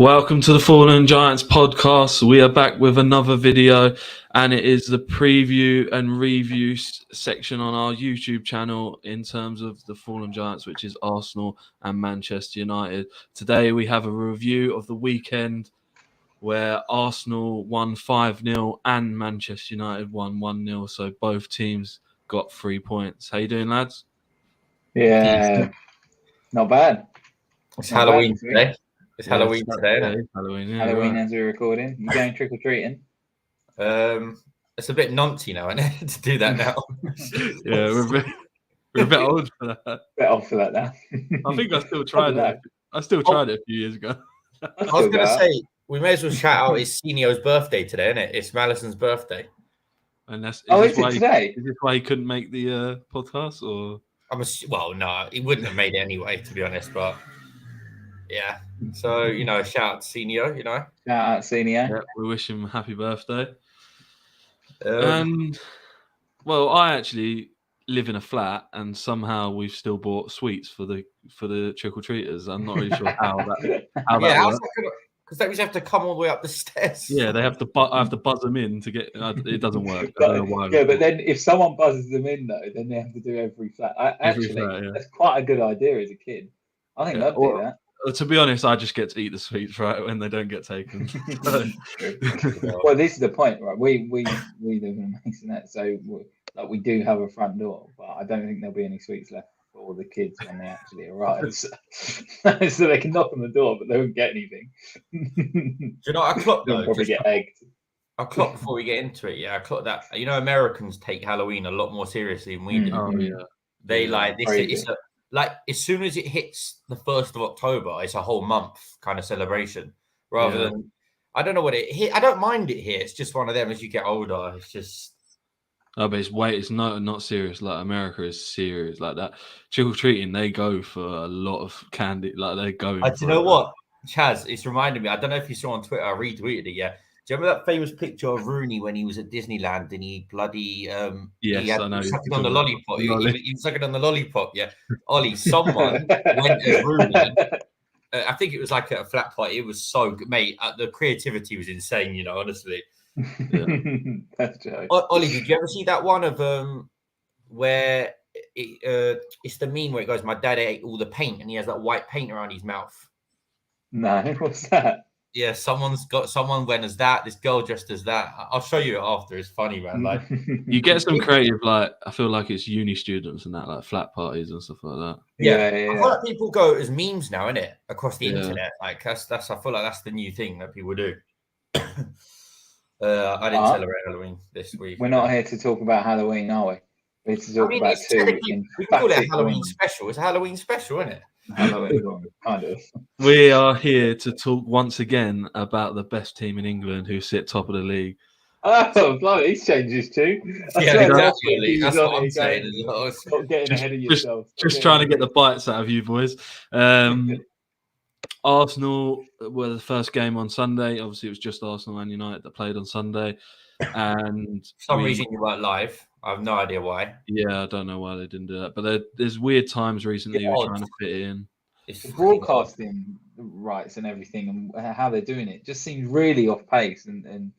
Welcome to the Fallen Giants podcast. We are back with another video, and it is the preview and review section on our YouTube channel in terms of the Fallen Giants, which is Arsenal and Manchester United. Today we have a review of the weekend where Arsenal won 5-0 and Manchester United won 1-0. So both teams got 3 points. How you doing, lads? Yeah, not bad. It's Halloween today. It's Halloween today, isn't it? Halloween, yeah, Halloween right. as we're recording. You going trick or treating? It's a bit nonty now, isn't it, to do that now? Yeah, we're a bit old for that. Bit off for that now. I think I still tried it. I still tried it a few years ago. I was going to say, we may as well shout out it's Senio's birthday today, isn't it? It's Malison's birthday. And is it today? Is this why he couldn't make the podcast? Or Well, no, he wouldn't have made it anyway, to be honest. But yeah, so shout out to Senio. Shout out Senio. Yeah, we wish him a happy birthday. And well, I actually live in a flat, and somehow we've still bought sweets for the trick or treaters. I'm not really sure how that works. Because they have to come all the way up the stairs. Yeah, they have to. I have to buzz them in to get. It doesn't work. I don't know why. Yeah, but then if someone buzzes them in though, then they have to do every flat. That's quite a good idea as a kid. I think I'd do that. To be honest, I just get to eat the sweets right when they don't get taken. Well, this is the point, right? We live in a masonette, so we do have a front door, but I don't think there'll be any sweets left for all the kids when they actually arrive. So they can knock on the door, but they won't get anything. Do you know what I clocked though? They'll probably get egged. I clocked before we get into it. Yeah, I clocked that. Americans take Halloween a lot more seriously than we do. Oh yeah. They like this. It's like as soon as it hits the 1st of October, it's a whole month kind of celebration. Rather than, I don't know what I don't mind it here. It's just one of them. As you get older, it's just. Oh, but it's not serious. Like America is serious like that. Trick or treating, they go for a lot of candy. Like they go. Do you know what, Chaz? It's reminded me. I don't know if you saw on Twitter. I retweeted it. Yeah. Do you remember that famous picture of Rooney when he was at Disneyland and he bloody yes, I know. He sucked on the lollipop. He sucked on the lollipop. Yeah, Ollie. Someone went as Rooney. I think it was like at a flat party. It was so good, mate. The creativity was insane. Honestly. Yeah. That's joke. Ollie, did you ever see that one of where it's the meme where it goes, "My dad ate all the paint," and he has that white paint around his mouth? No, what's that? Yeah, someone went as that. This girl dressed as that. I'll show you it after. It's funny, man. Like you get some creative. Like I feel like it's uni students and that, like flat parties and stuff like that. Yeah. I feel like people go as memes now, innit? Across the internet. Like that's. I feel like that's the new thing that people do. I didn't celebrate Halloween this week. We're not here to talk about Halloween, are we? We're here to talk about two. We can call it a Halloween special. It's a Halloween special, isn't it? Halloween, kind of. We are here to talk once again about the best team in England who sit top of the league. Oh, blimey, he's changed his tune. Yeah, exactly. That's what I'm saying. Stop getting ahead of yourself. Just trying to get the bites out of you boys. Arsenal were the first game on Sunday. Obviously, it was just Arsenal and United that played on Sunday. And for some reason you weren't live. I have no idea why. Yeah, I don't know why they didn't do that. But there's weird times recently we're trying to fit it in. The broadcasting rights and everything and how they're doing it just seems really off pace and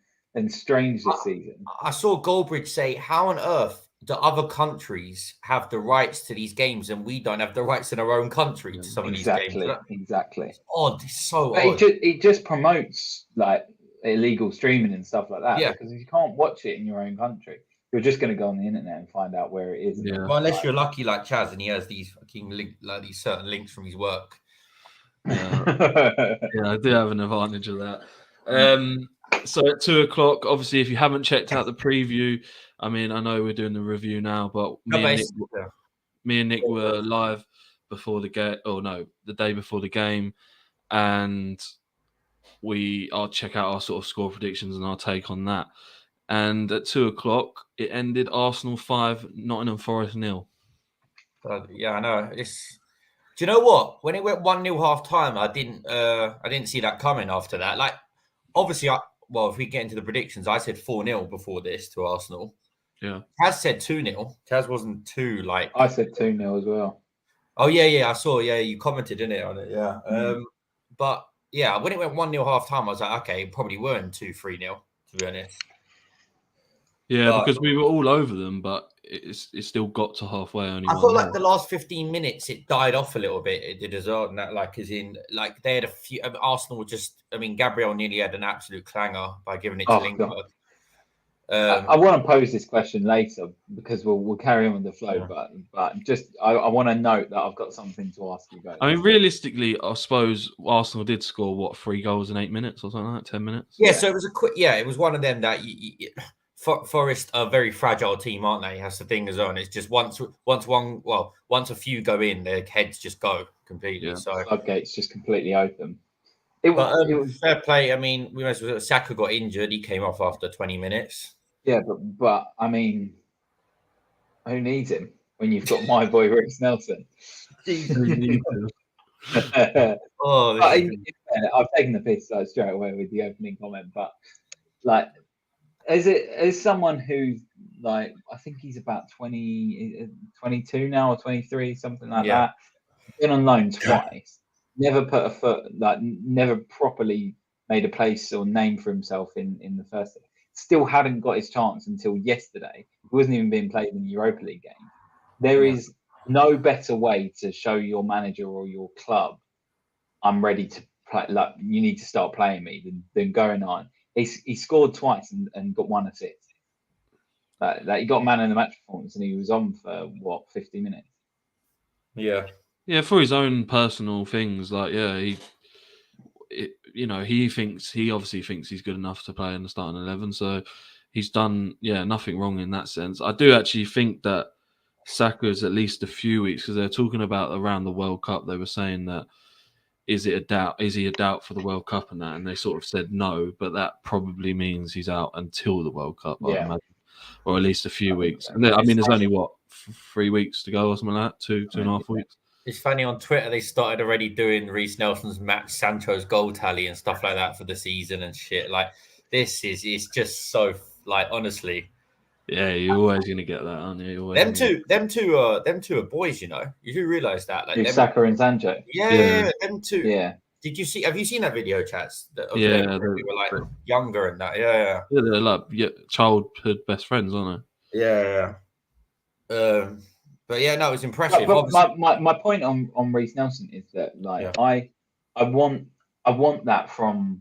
strange this season. I saw Goldbridge say, how on earth do other countries have the rights to these games and we don't have the rights in our own country to some of these games? Exactly. It's odd. It's so odd. It just promotes like illegal streaming and stuff like that. Yeah. Because you can't watch it in your own country. You're just going to go on the internet and find out where it is. Yeah. Well, unless you're lucky like Chaz and he has these fucking these certain links from his work. Yeah, I do have an advantage of that. So at 2:00, obviously, if you haven't checked out the preview, I mean, I know we're doing the review now, but me and Nick were live before the game. Oh no, the day before the game, and I'll check out our sort of score predictions and our take on that. And at 2:00, it ended Arsenal 5, Nottingham Forest 0. Yeah, I know. Do you know what? When it went 1-0 half time, I didn't see that coming after that. Like, obviously, if we get into the predictions, I said 4-0 before this to Arsenal. Yeah. Taz said 2-0. Taz wasn't too like. I said 2-0 as well. Oh yeah, I saw. Yeah, you commented in it on it. Yeah. But yeah, when it went 1-0 half time, I was like, okay, it probably weren't 2-3-0, to be honest. Yeah, because we were all over them, but it still got to halfway. Only I felt like the last 15 minutes it died off a little bit. It did as well, and that like as in like they had a few. Arsenal were just. I mean, Gabriel nearly had an absolute clanger by giving it to Lingard. I want to pose this question later because we'll carry on with the flow, but just I want to note that I've got something to ask you guys. I mean, realistically, I suppose Arsenal did score 3 goals in 8 minutes or something like that, 10 minutes. Yeah, so it was a quick. Yeah, it was one of them that Forest are a very fragile team, aren't they? That's the thing as well. And it's just once a few go in, their heads just go completely. Yeah. So floodgates just completely open. It was fair play. I mean, we must have Saka got injured. He came off after 20 minutes. Yeah, but I mean, who needs him when you've got my boy Reece Nelson? I've taken the piss straight away with the opening comment, but like, as someone who's like, I think he's about 22 now or 23, something like that. Been on loan twice, never put a foot, like never properly made a place or name for himself in the first. Still hadn't got his chance until yesterday. He wasn't even being played in the Europa League game. There is no better way to show your manager or your club, I'm ready to play. Like, you need to start playing me than going on. He scored twice and got 1 assist. He got man in the match performance and he was on for 50 minutes. Yeah, for his own personal things, like he obviously thinks he's good enough to play in the starting 11, so he's done nothing wrong in that sense. I do actually think that Saka's at least a few weeks, because they're talking about around the World Cup. They were saying that is he a doubt for the World Cup and that, and they sort of said no, but that probably means he's out until the World Cup, I imagine, or at least a few weeks. And I mean, there's only 3 weeks to go or something like that, two and a half weeks. It's funny, on Twitter they started already doing Reece Nelson's match Sancho's goal tally and stuff like that for the season and shit. Like, it's just so, like, honestly. Yeah, you're always gonna get that, aren't you? Them two are boys, you know. You do realise that, like Saka and Sancho. Yeah, them two. Yeah. Have you seen that video, chats? Yeah, they were like younger and that. Yeah, they're like childhood best friends, aren't they? Yeah. But yeah, no, it was impressive. But my point on Reece Nelson is that, like, I want that from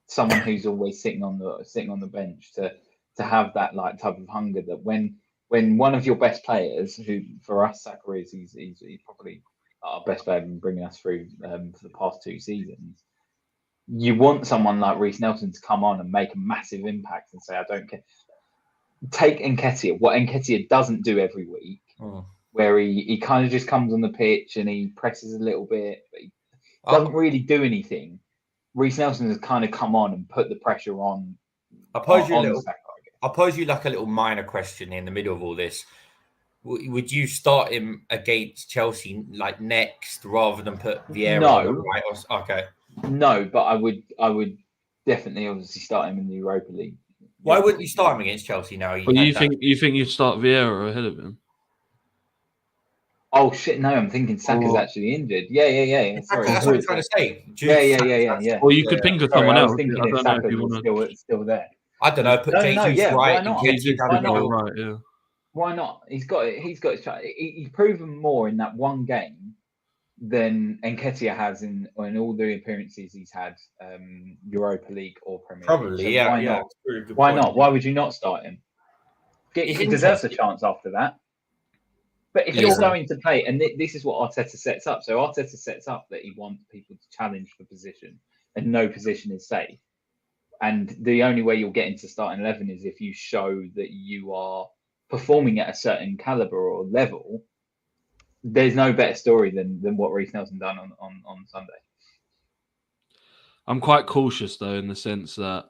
someone who's always sitting on the bench to have that, like, type of hunger, that when one of your best players, who for us Saka is, he's probably our best player, been bringing us through for the past 2 seasons. You want someone like Reece Nelson to come on and make a massive impact and say, I don't care. Take Nketiah, what Nketiah doesn't do every week, where he kind of just comes on the pitch and he presses a little bit, but he doesn't really do anything. Reece Nelson has kind of come on and put the pressure on. I'll pose you like a little minor question in the middle of all this. Would you start him against Chelsea, like, next, rather than put Vieira on the right? Okay. No, but I would definitely obviously start him in the Europa League. Why wouldn't you start him against Chelsea now? You think you'd start Vieira ahead of him? Oh shit! No, I'm thinking Saka's actually injured. Yeah. Sorry, that's what I'm trying to say. Yeah. Or you could think of someone else. I was thinking if Saka was still there. I don't know. Put Jesus right. Why not? Right, yeah. Why not? He's got his shot. He's proven more in that one game than Nketiah has in all the appearances he's had, Europa League or Premier League. Probably, so why not? Why would you not start him? He deserves a chance after that. But if you're going to play, and this is what Arteta sets up. So Arteta sets up that he wants people to challenge for position, and no position is safe. And the only way you'll get into starting 11 is if you show that you are performing at a certain caliber or level. There's no better story than what Reece Nelson done on Sunday. I'm quite cautious, though, in the sense that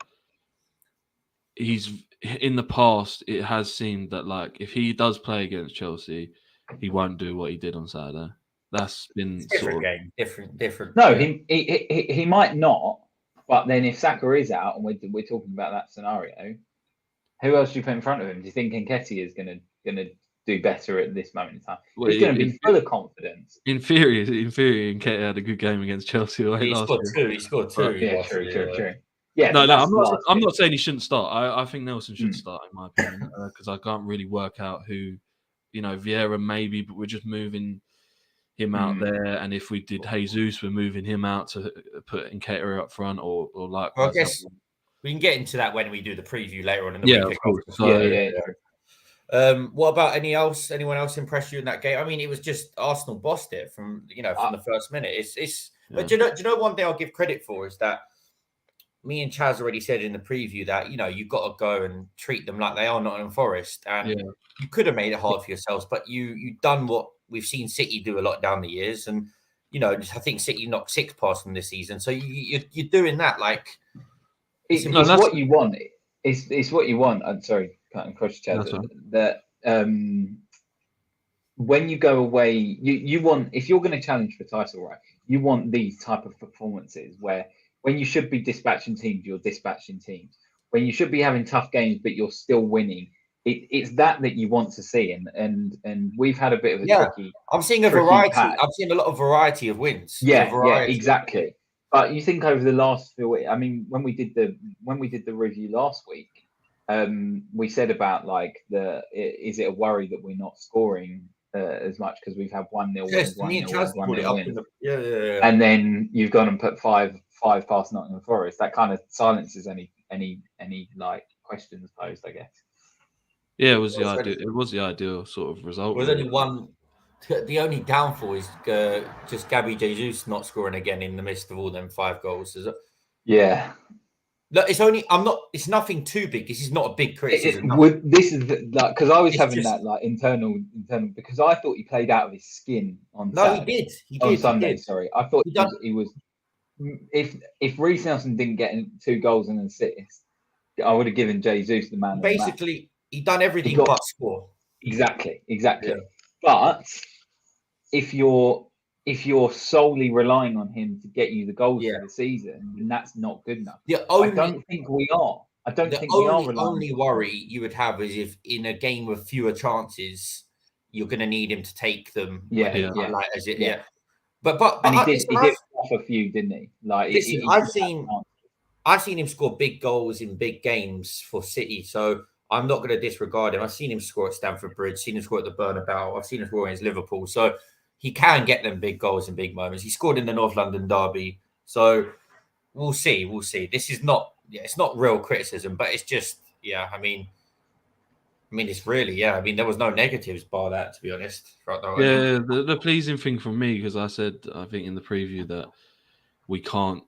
he's, in the past, it has seemed that, like, if he does play against Chelsea, he won't do what he did on Saturday. That's been game. Different. No, he might not. But then if Saka is out, and we're talking about that scenario, who else do you put in front of him? Do you think Nketiah is gonna do better at this moment in time. Well, He's going to be full of confidence. In theory, Nketiah had a good game against Chelsea last year. He scored two. Yeah, true. Yeah, no, I'm not saying he shouldn't start. I think Nelson should start, in my opinion, because I can't really work out who, Vieira maybe, but we're just moving him out there. And if we did Jesus, we're moving him out to put Nketiah up front, or like. Well, I guess we can get into that when we do the preview later on in the week. Of course. What about anyone else impressed you in that game? I mean, it was just Arsenal bossed it from the first minute. But do you know one thing I'll give credit for is that me and Chaz already said in the preview that you've got to go and treat them like they are Nottingham Forest, and you could have made it hard for yourselves, but you've done what we've seen City do a lot down the years, and I think City knocked 6 past them this season, so you're doing that like it's what you want. It's what you want. I'm sorry, cutting across Chaz. That when you go away, you want, if you're going to challenge for title, right? You want these type of performances where when you should be dispatching teams, you're dispatching teams. When you should be having tough games, but you're still winning. It's that you want to see, and we've had a bit of a tricky. I'm seeing a variety. Patch. I'm seeing a lot of variety of wins. Yeah, exactly. But you think over the last few weeks, I mean, when we did the review last week, we said about like is it a worry that we're not scoring as much because we've had 1-0 yes, wins, 1-0 wins. Yeah. And then you've gone and put five past Nottingham Forest. That kind of silences any like questions posed, I guess. Yeah, it was the ideal. It was the ideal sort of result. There's only one. The only downfall is just Gabby Jesus not scoring again in the midst of all them 5 goals. Yeah. Look, it's nothing too big. This is not a big criticism. This is like because I was having that like internal because I thought he played out of his skin on. Saturday. He did. On Sunday, he did. sorry. I thought he was. If Reece Nelson didn't get 2 goals and an assist, I would have given Jesus the man. Basically, he done everything but score. Exactly. Yeah. But if you're solely relying on him to get you the goals for the season, then that's not good enough. I don't think we are. The only worry you would have is if in a game with fewer chances, you're going to need him to take them. Yeah. But he did off a few, didn't he? Like listen, I've seen him score big goals in big games for City, so I'm not going to disregard him. I've seen him score at Stamford Bridge, seen him score at the Bernabeu, I've seen him score against Liverpool, so he can get them big goals in big moments. He scored in the North London derby, so we'll see. This is not, it's not real criticism, but it's just, I mean, it's really, I mean, there was no negatives bar that, to be honest. The pleasing thing from me, because I said, I think in the preview that we can't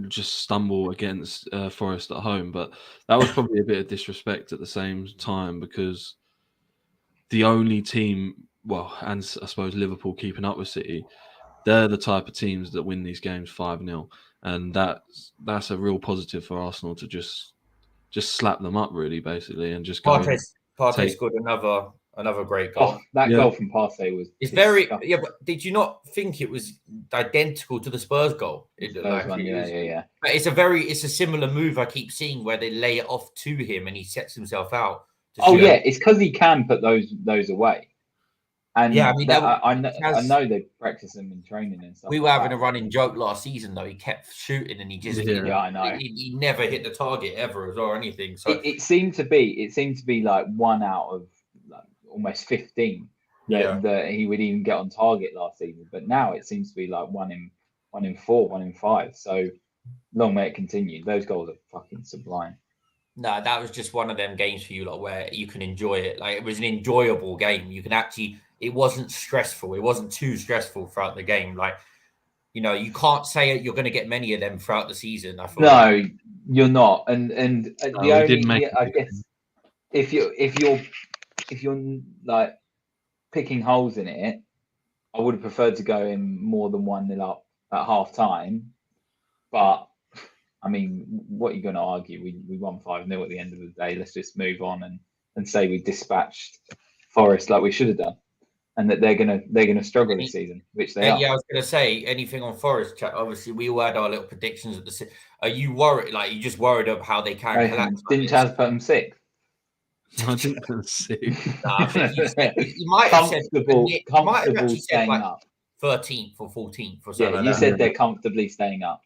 just stumble against Forest at home, but that was probably a bit of disrespect at the same time because the only team, and I suppose Liverpool keeping up with City, they're the type of teams that win these games 5-0, and that's a real positive for Arsenal to just slap them up, really, basically, and just go. Partey scored another great goal. Goal from Partey was. It's very but did you not think it was identical to the Spurs goal? Yeah. But it's a similar move I keep seeing where they lay it off to him and he sets himself out. It's because he can put those away. And I mean, I know they practice them in training and stuff. We were having a running joke last season though. He kept shooting and he just I know. He never hit the target ever or anything. So it seemed to be like 1 out of like almost 15 that he would even get on target last season. But now it seems to be like 1 in 4, 1 in 5. So long may it continue. Those goals are fucking sublime. No, that was just one of them games for you, like where you can enjoy it. Like it was an enjoyable game. You can actually. It wasn't stressful. It wasn't too stressful throughout the game. Like, you can't say you're going to get many of them throughout the season. I thought. No, you're not. And I guess if you're like picking holes in it, I would have preferred to go in more than 1-0 up at half time. But I mean, what are you going to argue? We won 5-0 at the end of the day. Let's just move on and say we dispatched Forest like we should have done. And that they're gonna struggle this season, which they are. Yeah, I was gonna say anything on Forest. Chat. Obviously, we all had our little predictions at the. Are you worried? Like you just worried of how they can collapse? Didn't Chaz put them 6th? I didn't put 6. I think you might have said comfortable staying like up. 13th or 14th or something. Yeah, like you that. said they're comfortably staying up.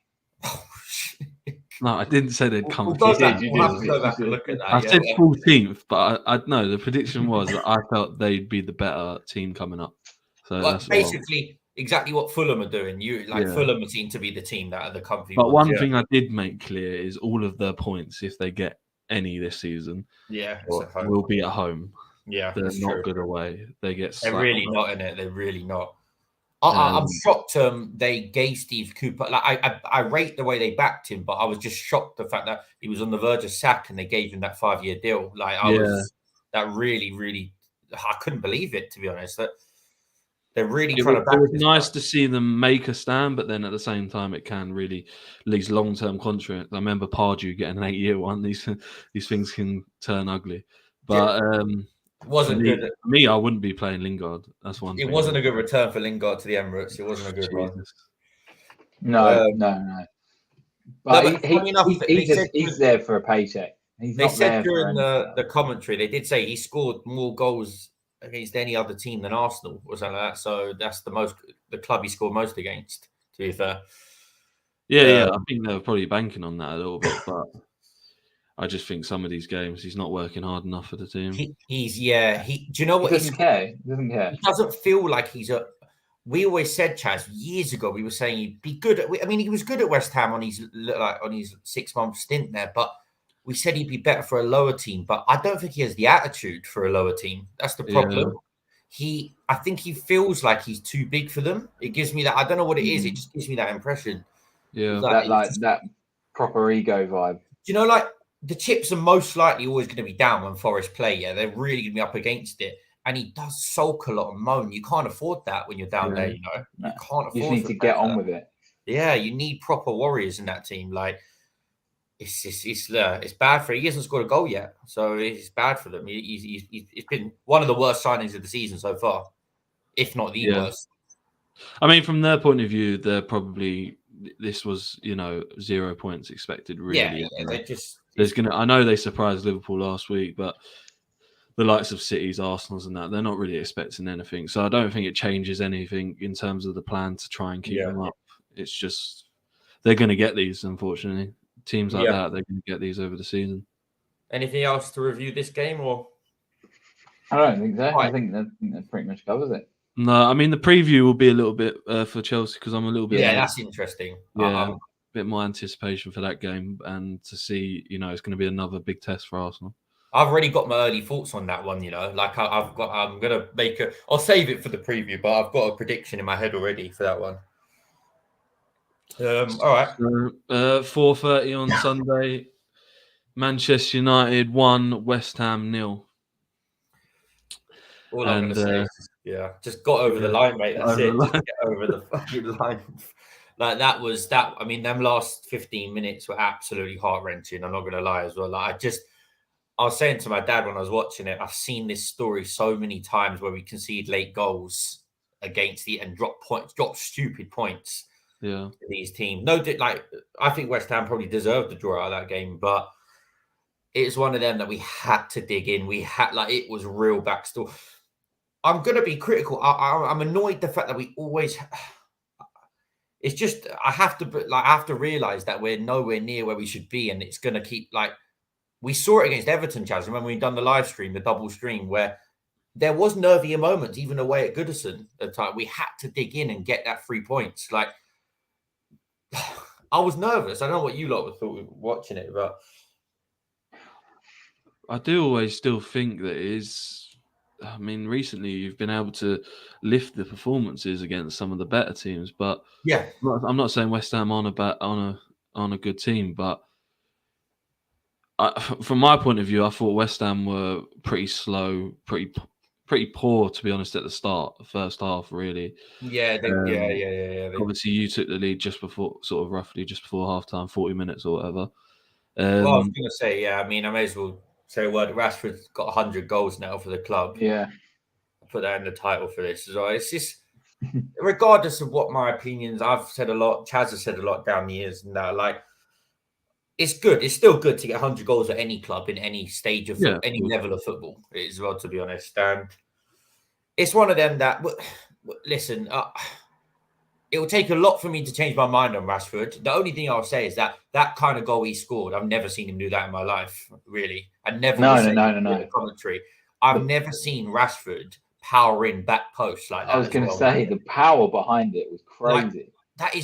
No, I didn't say they'd come. We'll have to go back and look at that. I said 14th, but I no. The prediction was that I felt they'd be the better team coming up. So that's basically exactly what Fulham are doing. Fulham seem to be the team that are the comfy But ones. one thing I did make clear is all of their points, if they get any this season, will be at home. Yeah, they're not good away. They get. They're really not in it. They're really not. I'm shocked. They gave Steve Cooper. Like I rate the way they backed him, but I was just shocked the fact that he was on the verge of sack and they gave him that 5-year deal. Like I was that really. I couldn't believe it, to be honest. That they're really trying to back. It was nice to see them make a stand, but then at the same time, it can really lead long-term contracts. I remember Partey getting an 8-year one. These things can turn ugly, but. Wasn't good. For me, I wouldn't be playing Lingard. That's one. It wasn't a good return for Lingard to the Emirates. It wasn't a good one. No. But he's there for a paycheck. They said during the commentary, they did say he scored more goals against any other team than Arsenal or something like that. So that's the club he scored most against, to be fair. Yeah. I think they were probably banking on that a little bit, but I just think some of these games he's not working hard enough for the team. Do you know what? He doesn't care. He doesn't care. He doesn't feel like he's a. We always said, Chaz, years ago, we were saying he'd be good at. I mean, he was good at West Ham on his 6-month stint there, but we said he'd be better for a lower team. But I don't think he has the attitude for a lower team. That's the problem. Yeah. I think he feels like he's too big for them. It gives me that. I don't know what it is. It just gives me that impression. Yeah, that proper ego vibe. Do you know, like. The chips are most likely always going to be down when Forest play. Yeah, they're really going to be up against it. And he does sulk a lot and moan. You can't afford that when you're down there, you know. You can't afford it. You need to get on with it. Yeah, you need proper warriors in that team. Like, it's bad for him. He hasn't scored a goal yet. So it's bad for them. It's been one of the worst signings of the season so far, if not the worst. I mean, from their point of view, they're probably... This was, 0 points expected, really. Yeah, they just... I know they surprised Liverpool last week, but the likes of City's, Arsenal's and that, they're not really expecting anything. So I don't think it changes anything in terms of the plan to try and keep them up. It's just they're going to get these, unfortunately. Teams like that, they're going to get these over the season. Anything else to review this game? Or I don't think so. Right. I think that pretty much covers it. No, I mean, the preview will be a little bit for Chelsea because I'm a little bit... Yeah, that's interesting. Yeah. Bit more anticipation for that game and to see, it's going to be another big test for Arsenal. I've already got my early thoughts on that one, like I'm going to I'll save it for the preview, but I've got a prediction in my head already for that one. All right. 4:30 on Sunday, Manchester United 1, West Ham 0. All I'm going to say is, just got over the line, mate. That's it. Just get over the fucking line. Like that was that. I mean, them last 15 minutes were absolutely heart-wrenching. I'm not going to lie as well. Like I was saying to my dad when I was watching it, I've seen this story so many times where we concede late goals against and drop stupid points. Yeah, to these teams. I think West Ham probably deserved the draw out of that game, but it's one of them that we had to dig in. We had it was real backstory. I'm going to be critical. I'm annoyed the fact that we always. It's just I have to realize that we're nowhere near where we should be, and it's going to keep we saw it against Everton, Chaz. Remember we done the live stream, the double stream, where there was nervier moments, even away at Goodison at the time. We had to dig in and get that 3 points. I was nervous. I don't know what you lot thought watching it, but I do always still think that it is. I mean, recently you've been able to lift the performances against some of the better teams, but I'm not saying West Ham on a good team, but from my point of view, I thought West Ham were pretty slow, pretty poor, to be honest, at the start, the first half, really. Yeah. Obviously, you took the lead just before, roughly just before halftime, 40 minutes or whatever. Well, I was going to say, I mean, I may as well say a word. Rashford's got 100 goals now for the club. Yeah. I'll put that in the title for this as well. It's just, regardless of what my opinions, I've said a lot, Chaz has said a lot down the years, and that, it's good. It's still good to get 100 goals at any club in any stage of any cool. level of football as well, to be honest. And it's one of them that, listen, it will take a lot for me to change my mind on Rashford. The only thing I'll say is that kind of goal he scored, I've never seen him do that in my life, really. I never No. the commentary. I've never seen Rashford power in back post like that. I was going to say, the power behind it was crazy. Like,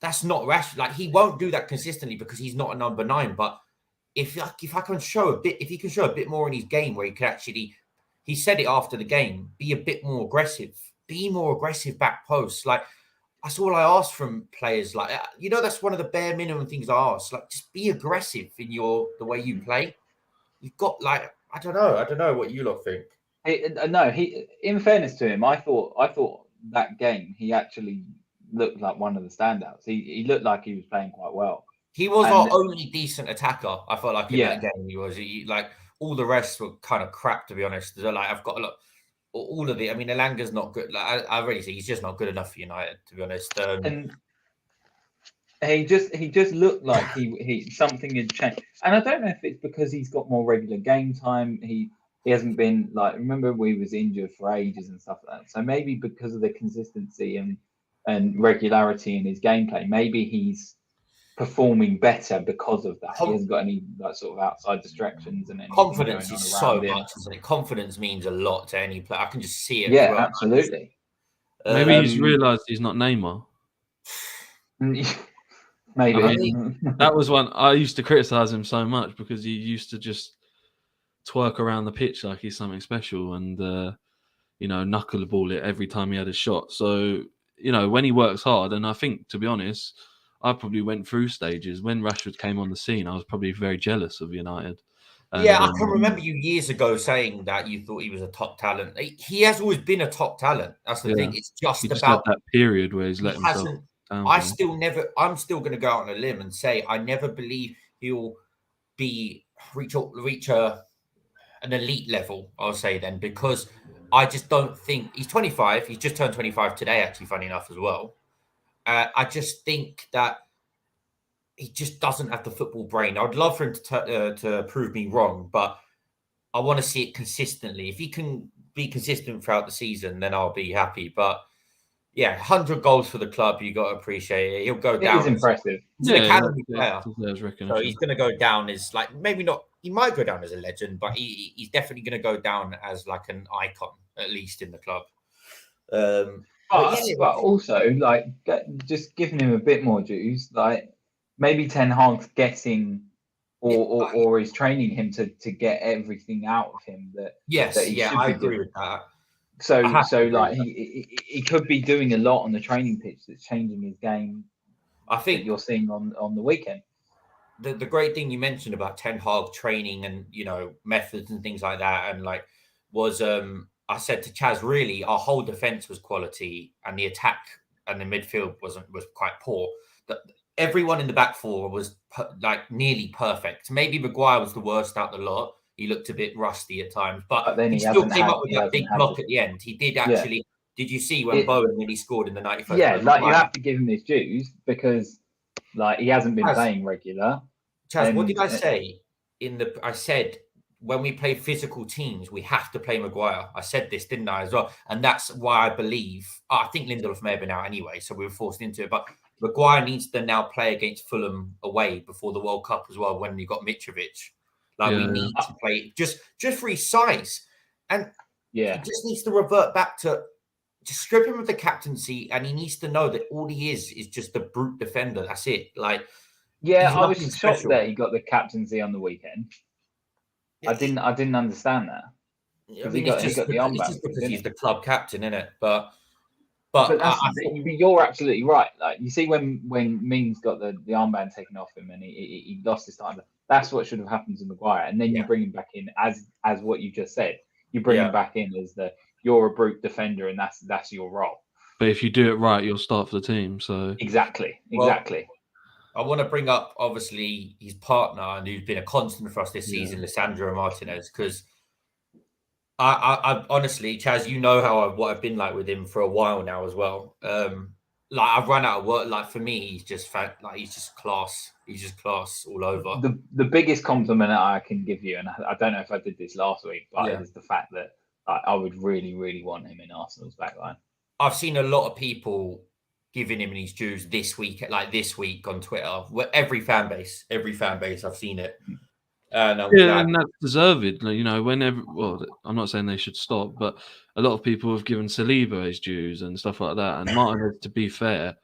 that's not Rashford. Like, he won't do that consistently because he's not a number 9. But if I can show a bit, if he can show a bit more in his game where he can actually, he said it after the game, be a bit more aggressive, back post. Like, that's all I ask from players. Like, that's one of the bare minimum things I ask. Like, just be aggressive in the way you play. You've got, like, I don't know what you lot think. In fairness to him, I thought that game he actually looked like one of the standouts. He looked like he was playing quite well. He was our only decent attacker. I felt like in that game he was. Like, all the rest were kind of crap, to be honest. Like, I've got a lot. All of it. I mean, Elanga's not good. Like, I really think he's just not good enough for United, to be honest. And he just looked like he something had changed. And I don't know if it's because he's got more regular game time. He hasn't been, like, remember we was injured for ages and stuff like that. So maybe because of the consistency and regularity in his gameplay, maybe he's performing better because of that. He hasn't got any, like, sort of outside distractions and anything. Confidence is so much, isn't it? Confidence means a lot to any player. I can just see it. Yeah, absolutely. Maybe he's realised he's not Neymar. Maybe. That was one I used to criticise him so much because he used to just twerk around the pitch like he's something special and knuckle the ball it every time he had a shot. So when he works hard, and I think, to be honest, I probably went through stages when Rashford came on the scene. I was probably very jealous of United. And, I can remember you years ago saying that you thought he was a top talent. He has always been a top talent. That's the thing. It's just about that period where he's let himself down. I'm still going to go out on a limb and say I never believe he'll reach an elite level, I'll say then, because I just don't think he's 25. He's just turned 25 today, actually, funny enough, as well. I just think that he just doesn't have the football brain. I'd love for him to prove me wrong, but I want to see it consistently. If he can be consistent throughout the season, then I'll be happy. But yeah, 100 goals for the club, you got to appreciate it. He'll go down. It is impressive. He's an academy player. So he's going to go down as, like, maybe not, he might go down as a legend, but he's definitely going to go down as, like, an icon, at least in the club. But also, like, just giving him a bit more dues, like, maybe Ten Hag's getting or is training him to get everything out of him that I agree with that. So like he could be doing a lot on the training pitch that's changing his game. I think you're seeing on the weekend. The great thing you mentioned about Ten Hag training and methods and things like that, and like was I said to Chaz, really our whole defense was quality and the attack and the midfield was quite poor. Everyone in the back four was like nearly perfect. Maybe Maguire was the worst out the lot. He looked a bit rusty at times, but then he still came up with that big block at the end. He did actually. Yeah. Did you see when Bowen really scored in the 91st? Yeah, like you have to give him his dues because, like, he hasn't been playing regular. Chaz, what did I say? I said when we play physical teams, we have to play Maguire. I said this, didn't I, as well? And that's why I believe. I think Lindelof may have been out anyway, so we were forced into it. But Maguire needs to now play against Fulham away before the World Cup as well. When you got Mitrovic. We need to play just for his size, and he just needs to revert back to just strip him of the captaincy, and he needs to know that all he is just a brute defender. That's it. Like, I was shocked that he got the captaincy on the weekend. I didn't understand that. I mean, he got the armband. It's just because he's the club captain, isn't it? But you're absolutely right. Like, you see when Mings got the armband taken off him and he lost his time. That's what should have happened to Maguire. And then you bring him back in as what you just said. You bring him back in as you're a brute defender and that's your role. But if you do it right, you'll start for the team. So exactly. Well, I want to bring up obviously his partner and who's been a constant for us this season, Lisandro Martinez, because I honestly, Chaz, you know what I've been like with him for a while now as well. Like, I've run out of work. Like, for me, he's just class. He's just class all over. The biggest compliment I can give you, and I don't know if I did this last week, but it's the fact that I would really, really want him in Arsenal's backline. I've seen a lot of people giving him his dues this week on Twitter. Every fan base, I've seen it. And that's deserved. Whenever. Well, I'm not saying they should stop, but a lot of people have given Saliba his dues and stuff like that. And Martinez, to be fair,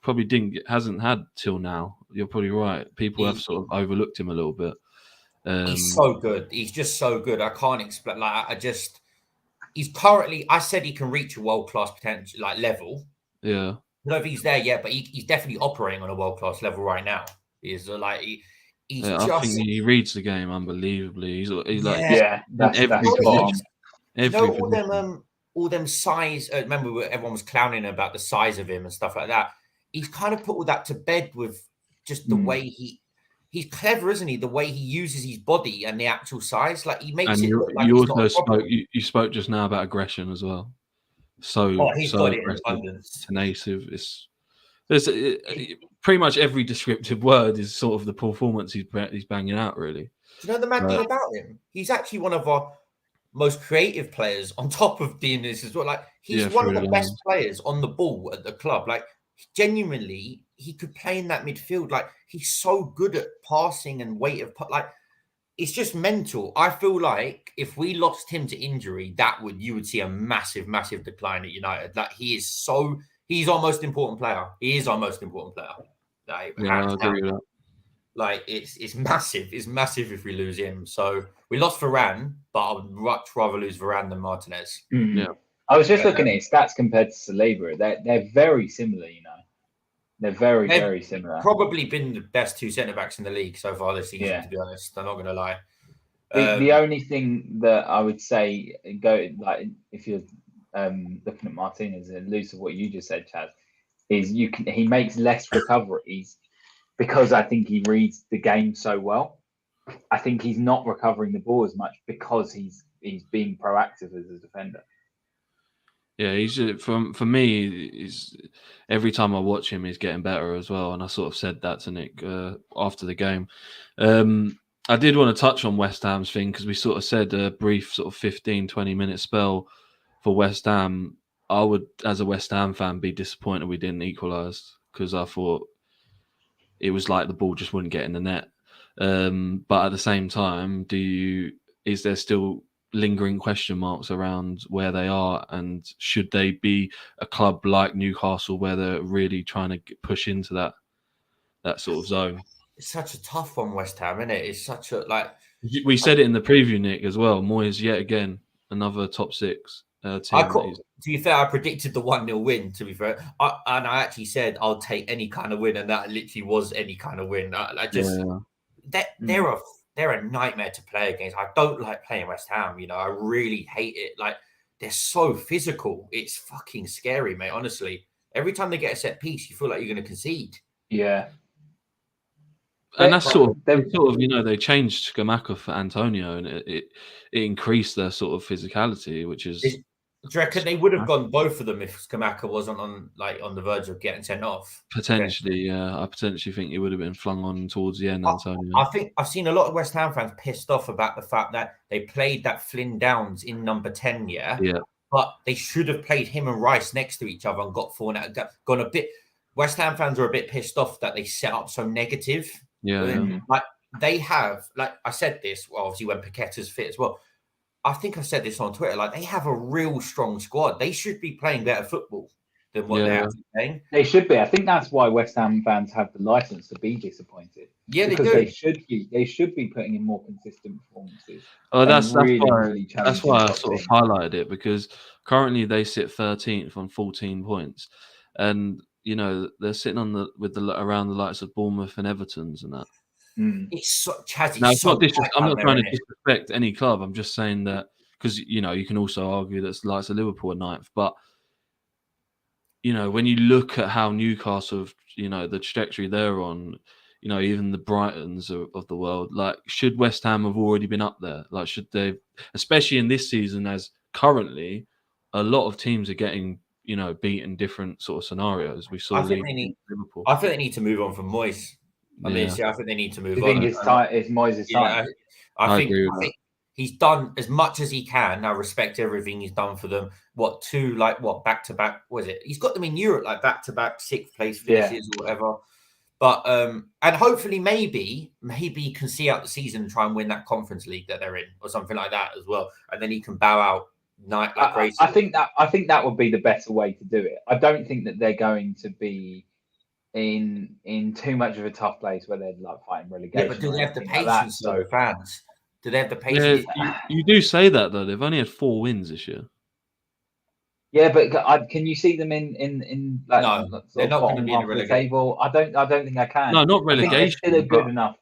probably hasn't had till now. You're probably right. People have sort of overlooked him a little bit. He's so good. He's just so good. I can't explain. He's currently. I said he can reach a world-class potential level. Yeah. I don't know if he's there yet, but he's definitely operating on a world-class level right now. He's I think he reads the game unbelievably. He's that's every all them size. Remember, everyone was clowning about the size of him and stuff like that. He's kind of put all that to bed with just the way he's clever, isn't he? The way he uses his body and the actual size, he makes it look like you also spoke just now about aggression as well. He's got it in abundance. Tenacious. There's pretty much every descriptive word is sort of the performance he's banging out. Really. Do you know the mad thing about him? He's actually one of our most creative players. On top of being this as well, he's one of the best players on the ball at the club. Genuinely, he could play in that midfield. He's so good at passing and weight of it's just mental. I feel like if we lost him to injury, you would see a massive, massive decline at United. He's our most important player. He is our most important player. I agree with that. It's massive. It's massive if we lose him. So we lost Varane, but I would much rather lose Varane than Martinez. Mm-hmm. Yeah. I was just looking at his stats compared to Saliba. They're very similar, They're very similar. Probably been the best two centre-backs in the league so far this season, to be honest. I'm not going to lie. The only thing that I would say, if you're looking at Martinez and loose of what you just said, Chaz, is he makes less recoveries because I think he reads the game so well. I think he's not recovering the ball as much because he's being proactive as a defender. Yeah, he's for me. Every time I watch him, he's getting better as well. And I sort of said that to Nick after the game. I did want to touch on West Ham's thing because we sort of said a brief sort of 15-20 minute spell for West Ham. I would, as a West Ham fan, be disappointed we didn't equalise because I thought it was like the ball just wouldn't get in the net. But at the same time, is there still lingering question marks around where they are, and should they be a club like Newcastle where they're really trying to push into that sort of zone? It's such a tough one, West Ham, isn't it? It's such a we said it in the preview, Nick, as well. Moyes yet again another top six team. To be fair, I predicted the 1-0 win. To be fair, and I actually said I'll take any kind of win, and that literally was any kind of win. They're a nightmare to play against. I don't like playing West Ham. I really hate it. They're so physical. It's fucking scary, mate. Honestly, every time they get a set piece, you feel like you're going to concede. Yeah. And that's sort of they changed Scamacca for Antonio, and it increased their sort of physicality, which is. Do you reckon they would have gone both of them if Scamacca wasn't on the verge of getting sent off? Potentially, yeah. I potentially think it would have been flung on towards the end, Antonio. I think I've seen a lot of West Ham fans pissed off about the fact that they played that Flynn Downs in number 10, yeah. But they should have played him and Rice next to each other and gone a bit. West Ham fans are a bit pissed off that they set up so negative. Yeah. They have, I said this, obviously when Paqueta's fit as well. I think I said this on Twitter. They have a real strong squad. They should be playing better football than what they're actually playing. They should be. I think that's why West Ham fans have the license to be disappointed. Yeah, because they should be. They should be putting in more consistent performances. Oh, that's why I sort of highlighted it, because currently they sit 13th on 14 points, and they're sitting on around the likes of Bournemouth and Everton's and that. It's so Chaz. No, I'm not trying to disrespect any club. I'm just saying that because you can also argue that the likes of Liverpool are 9th, but when you look at how Newcastle, the trajectory they're on, even the Brightons of the world, should West Ham have already been up there? Should they, especially in this season, as currently a lot of teams are getting beat in different sort of scenarios. We saw. I think they need to move on from Moyes. I mean, I think they need to move on. I think it's time. It's Moyes' time. I think he's done as much as he can. I respect everything he's done for them. Back to back? Was it? He's got them in Europe like back to back 6th place finishes or whatever. But and hopefully maybe he can see out the season and try and win that Conference League that they're in or something like that as well, and then he can bow out crazy. I think that would be the better way to do it. I don't think that they're going to be in too much of a tough place where they're like fighting relegation. Yeah, but do they have the patience though, fans? Do they have the patience? Yeah, you do say that though. They've only had 4 wins this year. Yeah, but can you see them in like no? They're not going to be in a relegation table. I don't think I can. No, not relegation. I think they're still good enough.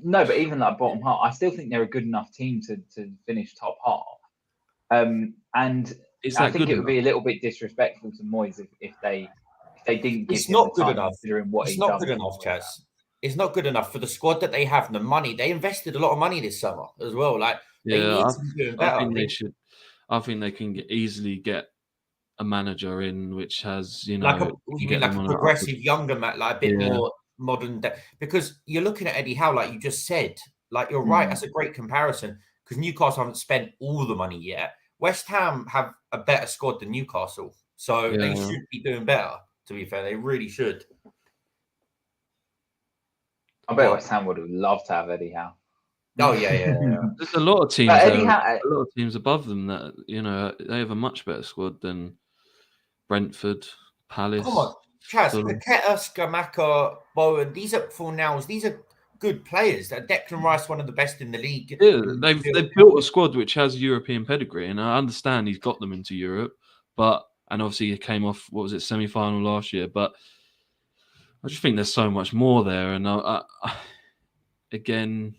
No, but even like bottom half, I still think they're a good enough team to finish top half. And I think it would be a little bit disrespectful to Moyes if they didn't give it's not good time enough. Considering what it's not good enough, Chaz. It's not good enough for the squad that they have and the money. They invested a lot of money this summer as well. Like they need to be doing better. I think they should. I think they can easily get a manager in which has, like a progressive younger man, like a bit more modern. Because you're looking at Eddie Howe, like you just said, like you're right. That's a great comparison because Newcastle haven't spent all the money yet. West Ham have a better squad than Newcastle, so they should be doing better. To be fair, they really should. I bet West Ham would have loved to have Eddie Howe. Oh yeah. There's a lot of teams. A lot of teams above them that they have a much better squad than Brentford, Palace. Come on, Chaz, Paqueta, Scamacca, Bowen. These are full nows. These are good players. Declan Rice, one of the best in the league. Yeah, they've built a squad which has European pedigree, and I understand he's got them into Europe, and obviously he came off semi-final last year, but I just think there's so much more there, and again,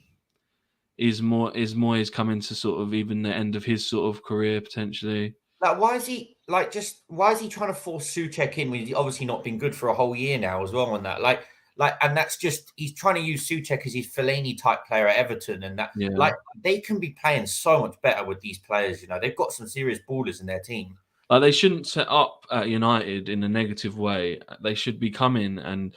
is Moyes coming to sort of even the end of his sort of career potentially? Like, why is he trying to force Souček in when he's obviously not been good for a whole year now as well on that? And that's just he's trying to use Souček as his Fellaini type player at Everton, and that they can be playing so much better with these players. They've got some serious ballers in their team. They shouldn't set up at United in a negative way. They should be coming and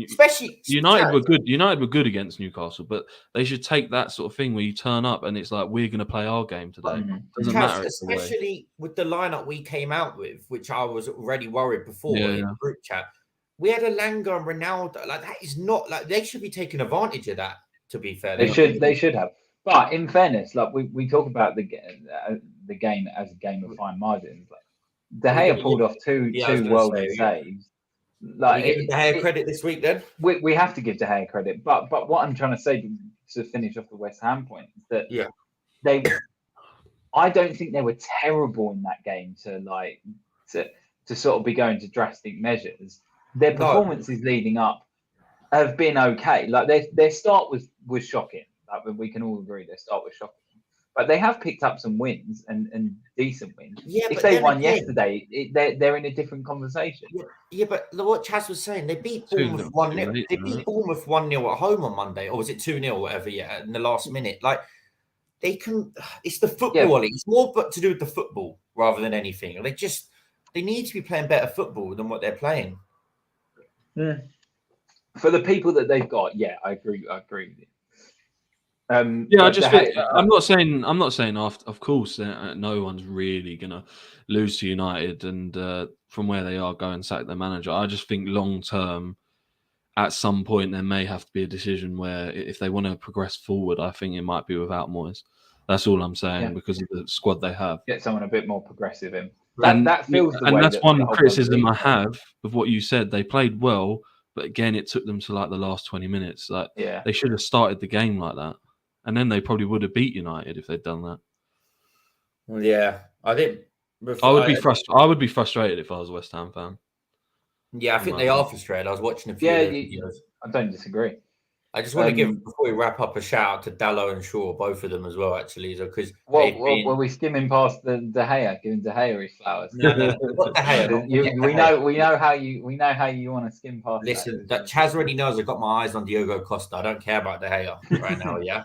especially United were good. United were good against Newcastle, but they should take that sort of thing where you turn up and it's like we're going to play our game today. Doesn't matter. Especially with the lineup we came out with, which I was already worried before in the group chat. We had Elanga and Ronaldo. Like that is not like they should be taking advantage of that. To be fair, they should have. But in fairness, like we talk about the game as a game of fine margins. Like De Gea pulled off two world saves. Like, give De Gea credit this week, then we have to give De Gea credit. But what I'm trying to say to finish off the West Ham point is that I don't think they were terrible in that game to sort of be going to drastic measures. Their performances leading up have been okay. Like their start was shocking. Like we can all agree their start was shocking. But they have picked up some wins and decent wins. Yeah, if they won yesterday, they're in a different conversation. Yeah, but what Chaz was saying, they beat Bournemouth 1-0. They beat Bournemouth 1-0 at home on Monday, or was it 2-0, whatever? Yeah, in the last minute. Like they can. It's the football. Yeah. It's more to do with the football rather than anything. They need to be playing better football than what they're playing. Yeah. For the people that they've got, I agree with you. I just think I'm not saying of course no one's really gonna lose to United and from where they are go and sack their manager. I just think long term at some point there may have to be a decision where if they want to progress forward, I think it might be without Moyes. That's all I'm saying because of the squad they have. Get someone a bit more progressive in. That feels the way. And that's one criticism I have of what you said. They played well, but again it took them to like the last 20 minutes. They should have started the game like that. And then they probably would have beat United if they'd done that. Well, yeah, I think I would be frustrated if I was a West Ham fan. Yeah, I think they are frustrated. I was watching a few videos. I don't disagree. I just want to give, before we wrap up, a shout out to Dalot and Shaw, both of them as well, actually. Because were we skimming past the De Gea, giving De Gea his flowers? No, not De Gea. We know how you want to skim past. Listen, that Chaz already knows I've got my eyes on Diogo Costa. I don't care about De Gea right now. Yeah.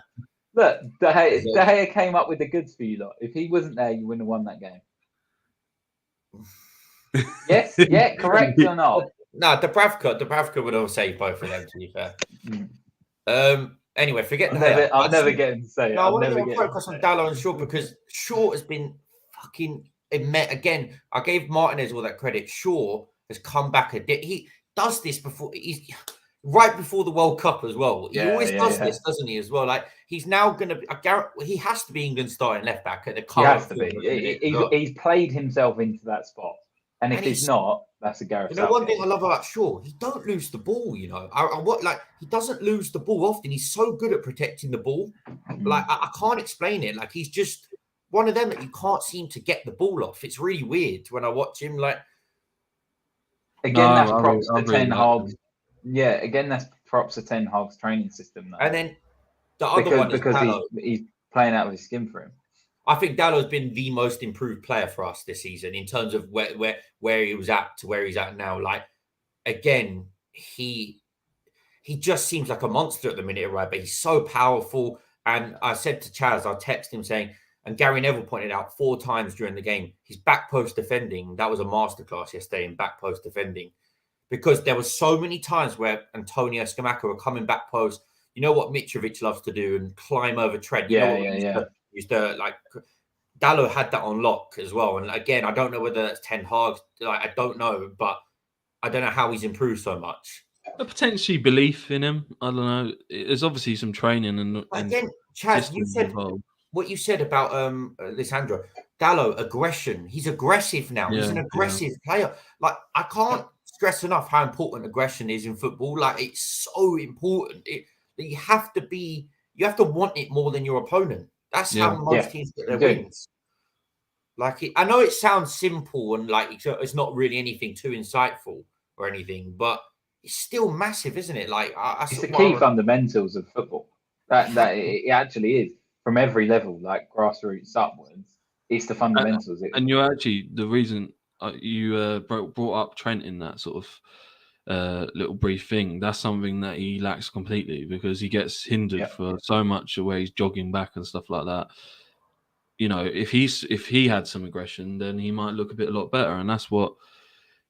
Look, De Gea came up with the goods for you lot. If he wasn't there, you wouldn't have won that game. Yes, correct or not? No, Dubravka would have saved both of them, to be fair. Anyway, forget that. I'm never getting to say it. No, I want to get focus on Dalot and Shaw because Shaw has been fucking again. I gave Martinez all that credit. Shaw has come back he does this before. He's right before the World Cup as well. He always does this, doesn't he? As well, like he's now going to be. He has to be England's starting left back at the current. He has to be. He's played himself into that spot, and if he's not, that's a Gareth. You know, one thing I love about Shaw, he don't lose the ball. You know, he doesn't lose the ball often. He's so good at protecting the ball. Like I can't explain it. Like he's just one of them that you can't seem to get the ball off. It's really weird when I watch him. Like again, that's props to Ten Hag's. Yeah, again, that's props to Ten Hag's training system. Though. And then the other one because he's playing out of his skin for him. I think Dalot's been the most improved player for us this season in terms of where he was at to where he's at now. Like again, he just seems like a monster at the minute, right? But he's so powerful. And I said to Chaz, I texted him saying, and Gary Neville pointed out 4 times during the game, his back post defending. That was a masterclass yesterday in back post defending. Because there were so many times where Antonio Scamacca were coming back post. You know what Mitrovic loves to do and climb over tread. Used to like Dalot had that on lock as well. And again, I don't know whether that's Ten Hag. Like I don't know, but I don't know how he's improved so much. Potentially belief in him. I don't know. There's obviously some training and again, Chaz, you said what you said about Lisandro Dalot aggression. He's aggressive now. He's an aggressive player. Like I can't stress enough how important aggression is in football. Like it's so important. You have to want it more than your opponent. That's how most teams get their wins. Like I know it sounds simple and like it's not really anything too insightful or anything, but it's still massive, isn't it? Like it's the key fundamentals of football. That it actually is from every level, like grassroots upwards. It's the fundamentals. And you're actually the reason you brought up Trent in that sort of little brief thing. That's something that he lacks completely because he gets hindered for so much where he's jogging back and stuff like that. You know, if he had some aggression, then he might look a lot better. And that's what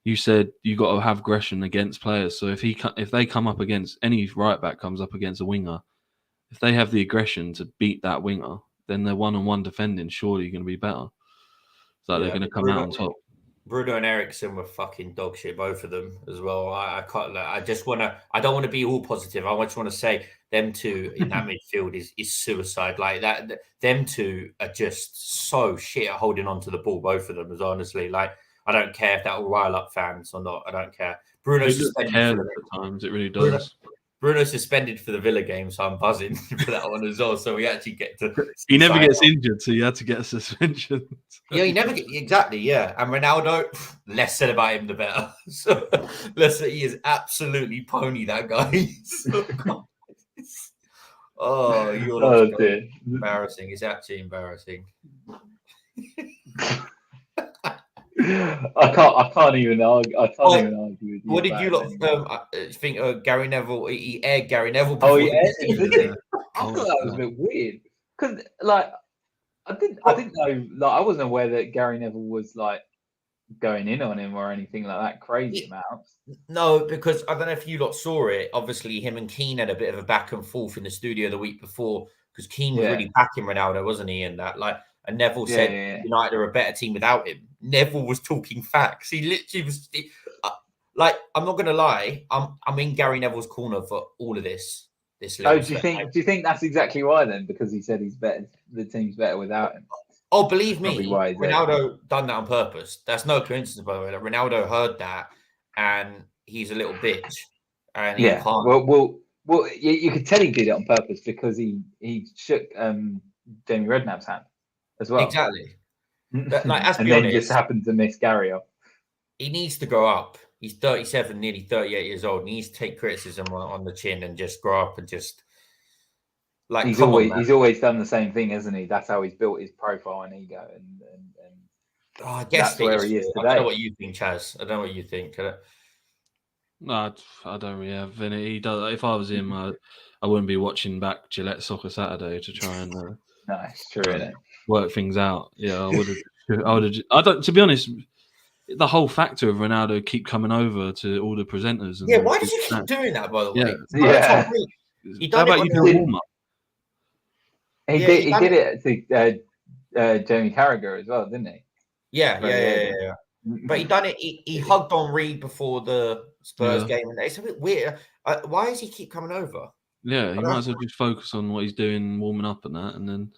you said. You got to have aggression against players. So if they come up against any right back comes up against a winger, if they have the aggression to beat that winger, then their one-on-one defending surely going to be better. So they're going to come out on top. Bruno and Eriksen were fucking dog shit, both of them as well. I can't. I don't want to be all positive. I just want to say them two in that midfield is suicide. Like that, them two are just so shit at holding on to the ball. Both of them, is honestly like I don't care if that will rile up fans or not. I don't care. Bruno's suspended at times. It really does. Bruno's suspended for the Villa game, so I'm buzzing for that one as well. So we actually get to. He never gets injured, so you had to get a suspension. Yeah, he never get exactly. Yeah, and Ronaldo, less said about him, the better. So let's say he is absolutely pony. That guy. Embarrassing. It's actually embarrassing. I can't even argue. I can't even argue with you. What did you lot think? Gary Neville. He aired Gary Neville. Oh, he aired him. I thought that was a bit weird because, like, I didn't know. Like, I wasn't aware that Gary Neville was like going in on him or anything like that. Crazy amounts. No, because I don't know if you lot saw it. Obviously, him and Keane had a bit of a back and forth in the studio the week before because Keane was really backing Ronaldo, wasn't he? And that, like. And Neville said United are a better team without him. Neville was talking facts. He literally was like, I'm not going to lie. I'm in Gary Neville's corner for all of this. Do you think that's exactly why then? Because he said he's better. The team's better without him. Oh, believe me, Ronaldo done that on purpose. That's no coincidence, by the way. Like, Ronaldo heard that, and he's a little bitch. And he can't. Well, you could tell he did it on purpose because he shook Jamie Redknapp's hand. As well, exactly. But, like, and then just happened to miss Gary off. He needs to grow up. He's 37, nearly 38 years old. And he needs to take criticism on the chin and just grow up and just like. He's always done the same thing, hasn't he? That's how he's built his profile and ego, and I guess that's where he is today. I don't know what you think, Chaz. I don't know what you think. No, I don't really have any. He does. If I was him, I wouldn't be watching back Gillette Soccer Saturday to try and. No, it's true, isn't it? Work things out. Yeah, I would have. I don't. To be honest, the whole factor of Ronaldo keep coming over to all the presenters. And yeah, why does he keep doing that? By the way, yeah. How about you do a warm up? He did it to Jamie Carragher as well, didn't he? Yeah. But he done it. He hugged on Reed before the Spurs game, and it's a bit weird. Why does he keep coming over? Yeah, he might as well just focus on what he's doing, warming up and that, and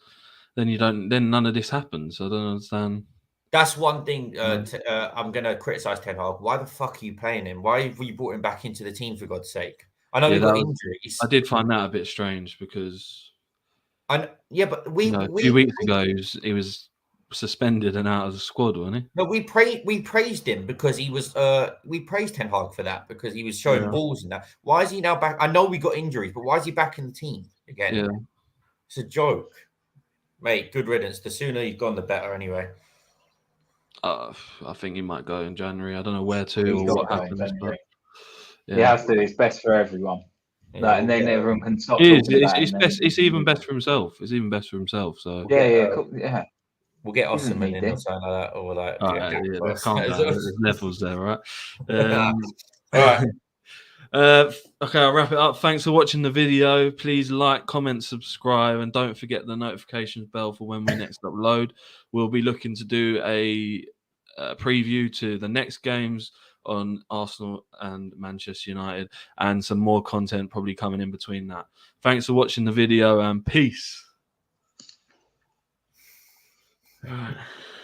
then you don't. Then none of this happens. I don't understand. That's one thing. I'm going to criticize Ten Hag. Why the fuck are you playing him? Why have you brought him back into the team, for God's sake? I know he got injuries. I did find that a bit strange because. But a few weeks ago he was suspended and out of the squad, wasn't he? No, we praised him because he was. We praised Ten Hag for that because he was showing balls and that. Why is he now back? I know we got injuries, but why is he back in the team again? Yeah, it's a joke, mate. Good riddance. The sooner you've gone, the better. Anyway. I think he might go in January. I don't know where to or what happens. But, He has to. It's best for everyone. Yeah, and then everyone can stop. It's best. It's even best for himself. It's even best for himself. So yeah. We'll get Osman in or something like that, or like. There's levels there, right? All right. Okay, I'll wrap it up. Thanks for watching the video. Please like, comment, subscribe, and don't forget the notifications bell for when we next upload. We'll be looking to do a preview to the next games on Arsenal and Manchester United, and some more content probably coming in between that. Thanks for watching the video, and peace.